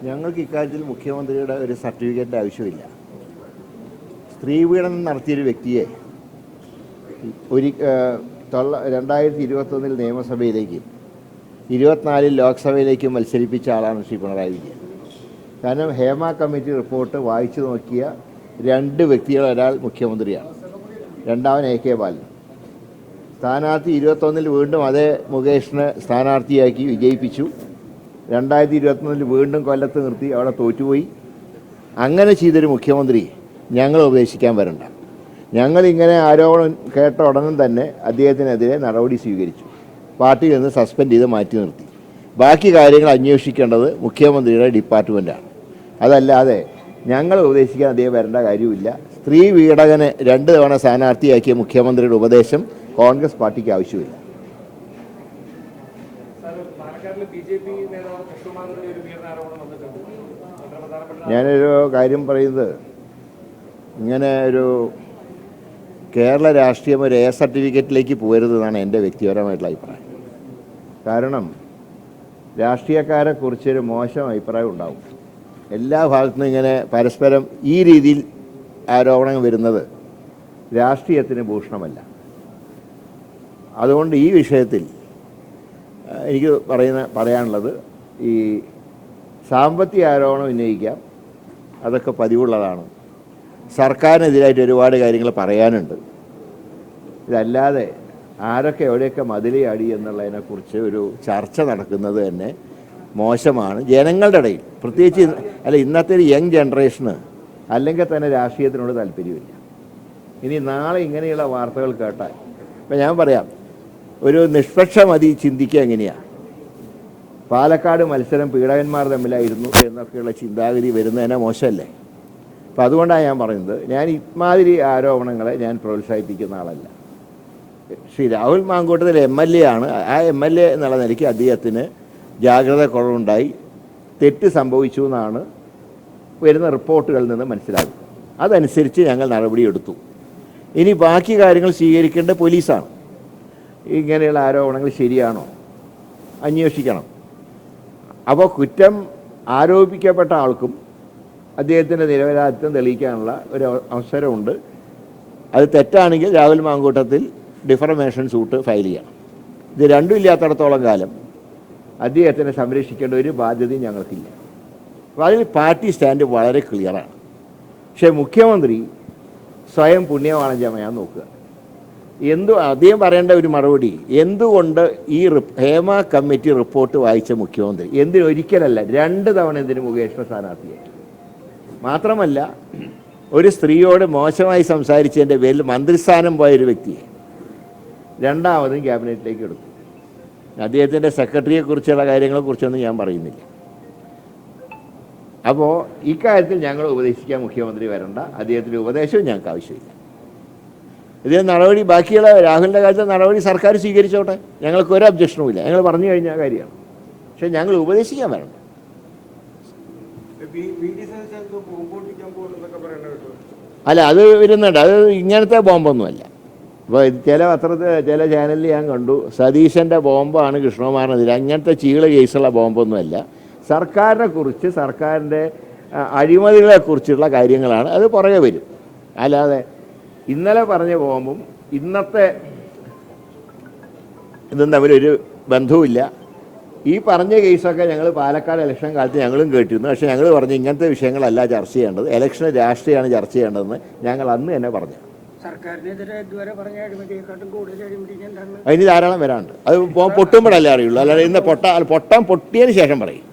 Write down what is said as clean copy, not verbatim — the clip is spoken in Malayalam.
ഞങ്ങൾക്ക് ഇക്കാര്യത്തിൽ മുഖ്യമന്ത്രിയുടെ ഒരു സർട്ടിഫിക്കറ്റ് ആവശ്യമില്ല. സ്ത്രീപീഡനം നടത്തിയൊരു വ്യക്തിയെ 2021 നിയമസഭയിലേക്കും 24 ലോക്സഭയിലേക്കും മത്സരിപ്പിച്ച ആളാണ് ശ്രീ പിണറായി വിജയൻ. കാരണം ഹേമ കമ്മിറ്റി റിപ്പോർട്ട് വായിച്ചു നോക്കിയ 2 വ്യക്തികൾ, ഒരാൾ മുഖ്യമന്ത്രിയാണ്, രണ്ടാമൻ AK ബാലൻ. സ്ഥാനാർത്ഥി 21 വീണ്ടും അതേ മുകേഷിനെ സ്ഥാനാർത്ഥിയാക്കി വിജയിപ്പിച്ചു. 2021 വീണ്ടും കൊല്ലത്ത് നിർത്തി, അവിടെ തോറ്റുപോയി. അങ്ങനെ ചെയ്തൊരു മുഖ്യമന്ത്രി ഞങ്ങൾ ഉപദേശിക്കാൻ വരണ്ട. ഞങ്ങളിങ്ങനെ ആരോപണം കേട്ട ഉടനെ തന്നെ അദ്ദേഹത്തിനെതിരെ നടപടി സ്വീകരിച്ചു. പാർട്ടിയിൽ നിന്ന് സസ്പെൻഡ് ചെയ്ത് മാറ്റി നിർത്തി. ബാക്കി കാര്യങ്ങൾ അന്വേഷിക്കേണ്ടത് മുഖ്യമന്ത്രിയുടെ ഡിപ്പാർട്ട്മെൻറ്റാണ്. അതല്ലാതെ ഞങ്ങൾ ഉപദേശിക്കാൻ അദ്ദേഹം വരേണ്ട കാര്യമില്ല. സ്ത്രീ പീഡകനെ 2 തവണ സ്ഥാനാർത്ഥിയാക്കിയ മുഖ്യമന്ത്രിയുടെ ഉപദേശം കോൺഗ്രസ് പാർട്ടിക്ക് ആവശ്യമില്ല. ഞാനൊരു കാര്യം പറയുന്നത്, ഇങ്ങനെ ഒരു കേരള രാഷ്ട്രീയം ഒരു A സർട്ടിഫിക്കറ്റിലേക്ക് പോകരുതെന്നാണ് എൻ്റെ വ്യക്തിപരമായിട്ടുള്ള അഭിപ്രായം. കാരണം രാഷ്ട്രീയക്കാരെക്കുറിച്ചൊരു മോശം അഭിപ്രായം ഉണ്ടാവും. എല്ലാ ഭാഗത്തുനിന്നും ഇങ്ങനെ പരസ്പരം ഈ രീതിയിൽ ആരോപണങ്ങൾ വരുന്നത് രാഷ്ട്രീയത്തിന് ഭൂഷണമല്ല. അതുകൊണ്ട് ഈ വിഷയത്തിൽ എനിക്ക് പറയാനുള്ളത്, ഈ സാമ്പത്തിക ആരോപണം ഉന്നയിക്കാം, അതൊക്കെ പതിവുള്ളതാണ്. സർക്കാരിനെതിരായിട്ട് ഒരുപാട് കാര്യങ്ങൾ പറയാനുണ്ട്. ഇതല്ലാതെ ആരൊക്കെ എവിടെയൊക്കെ മതിലയാടി എന്നുള്ളതിനെക്കുറിച്ച് ഒരു ചർച്ച നടക്കുന്നത് തന്നെ മോശമാണ്. ജനങ്ങളുടെ ഇടയിൽ പ്രത്യേകിച്ച് ഇന്നത്തെ ഒരു യങ് ജനറേഷന് അല്ലെങ്കിൽ തന്നെ രാഷ്ട്രീയത്തിനോട് താല്പര്യമില്ല. ഇനി നാളെ ഇങ്ങനെയുള്ള വാർത്തകൾ കേട്ടാൽ, ഇപ്പം ഞാൻ പറയാം, ഒരു നിഷ്പക്ഷമതി ചിന്തിക്കുക എങ്ങനെയാണ്. പാലക്കാട് മത്സരം പീഡകന്മാർ തമ്മിലായിരുന്നു എന്നൊക്കെയുള്ള ചിന്താഗതി വരുന്നതിനെ മോശമല്ലേ? അപ്പം അതുകൊണ്ടാണ് ഞാൻ പറയുന്നത്, ഞാൻ ഇമാതിരി ആരോപണങ്ങളെ ഞാൻ പ്രോത്സാഹിപ്പിക്കുന്ന ആളല്ല. ശ്രീ രാഹുൽ മാങ്കൂട്ടത്തിൽ MLA ആണ്. ആ MLA എന്നുള്ള നിലയ്ക്ക് അദ്ദേഹത്തിന് ജാഗ്രത കുറവുണ്ടായി, തെറ്റ് സംഭവിച്ചു എന്നാണ് വരുന്ന റിപ്പോർട്ടുകളിൽ നിന്ന് മനസ്സിലാകും. അതനുസരിച്ച് ഞങ്ങൾ നടപടിയെടുത്തു. ഇനി ബാക്കി കാര്യങ്ങൾ സ്വീകരിക്കേണ്ട പോലീസാണ്. ഇങ്ങനെയുള്ള ആരോപണങ്ങൾ ശരിയാണോ അന്വേഷിക്കണം. അപ്പോൾ കുറ്റം ആരോപിക്കപ്പെട്ട ആൾക്കും അദ്ദേഹത്തിൻ്റെ നിരപരാധിത്വം തെളിയിക്കാനുള്ള ഒരു അവസരമുണ്ട്. അത് തെറ്റാണെങ്കിൽ Rahul Mamkootathil defamation suit file ചെയ്യണം. ഇത് രണ്ടും ഇല്ലാത്തിടത്തോളം കാലം അദ്ദേഹത്തിനെ സംരക്ഷിക്കേണ്ട ഒരു ബാധ്യതയും ഞങ്ങൾക്കില്ല. അപ്പോൾ അതിൽ പാർട്ടി സ്റ്റാൻഡ് വളരെ ക്ലിയറാണ്. പക്ഷേ മുഖ്യമന്ത്രി സ്വയം പുണ്യവാണജമയാൻ നോക്കുക. അദ്ദേഹം പറയേണ്ട ഒരു മറുപടി, എന്തുകൊണ്ട് ഈ ഹേമ കമ്മിറ്റി റിപ്പോർട്ട് വായിച്ച മുഖ്യമന്ത്രി ഒരിക്കലല്ല 2 തവണ മുകേഷിനെ സ്ഥാനാർത്ഥിയായി? മാത്രമല്ല, ഒരു സ്ത്രീയോട് മോശമായി സംസാരിച്ചതിൻ്റെ പേരിൽ മന്ത്രിസ്ഥാനം പോയൊരു വ്യക്തിയെ രണ്ടാമതും ക്യാബിനറ്റിലേക്ക് എടുത്തു. അദ്ദേഹത്തിൻ്റെ സെക്രട്ടറിയെക്കുറിച്ചുള്ള കാര്യങ്ങളെക്കുറിച്ചൊന്നും ഞാൻ പറയുന്നില്ല. അപ്പോൾ ഇക്കാര്യത്തിൽ ഞങ്ങൾ ഉപദേശിക്കാൻ മുഖ്യമന്ത്രി വരണ്ട. അദ്ദേഹത്തിൻ്റെ ഉപദേശവും ഞങ്ങൾക്ക് ആവശ്യമില്ല. ഇതിന് നടപടി, ബാക്കിയുള്ള രാഹുലിൻ്റെ കാര്യത്തിൽ നടപടി സർക്കാർ സ്വീകരിച്ചോട്ടെ, ഞങ്ങൾക്ക് ഒരു ഒബ്ജക്ഷനുമില്ല. ഞങ്ങൾ പറഞ്ഞു കഴിഞ്ഞ കാര്യമാണ്. പക്ഷേ ഞങ്ങൾ ഉപദേശിക്കാൻ വരണ്ട. അല്ല, അത് വരുന്നുണ്ട്. അത് ഇങ്ങനത്തെ ബോംബൊന്നുമല്ല. ഇപ്പോൾ ചില പത്രത്തിൽ ചില ചാനലിൽ ഞാൻ കണ്ടു, സതീശൻ്റെ ബോംബാണ് കൃഷ്ണകുമാറിനെതിരെ. അങ്ങനത്തെ ചീള് കേസുള്ള ബോംബൊന്നുമല്ല. സർക്കാരിനെ കുറിച്ച്, സർക്കാരിൻ്റെ അഴിമതികളെക്കുറിച്ചുള്ള കാര്യങ്ങളാണ്. അത് പുറകെ വരും. അല്ലാതെ ഇന്നലെ പറഞ്ഞ ബോംബും ഇന്നത്തെ ഇതും തമ്മിലൊരു ബന്ധവുമില്ല. ഈ പറഞ്ഞ കേസൊക്കെ ഞങ്ങൾ പാലക്കാട് ഇലക്ഷൻ കാലത്ത് ഞങ്ങളും കേട്ടിരുന്നു. പക്ഷേ ഞങ്ങൾ പറഞ്ഞു ഇങ്ങനത്തെ വിഷയങ്ങളല്ല ചർച്ച ചെയ്യേണ്ടത്, ഇലക്ഷന് രാഷ്ട്രീയമാണ് ചർച്ച ചെയ്യേണ്ടതെന്ന് ഞങ്ങൾ അന്ന് തന്നെ പറഞ്ഞു. അതിന് ധാരാളം വരാണ്ട്. അത് പൊട്ടുമ്പോഴല്ലേ അറിയുള്ളൂ. അല്ലാതെ ഇന്ന് പൊട്ടാൻ പൊട്ടിയതിന് ശേഷം പറയും.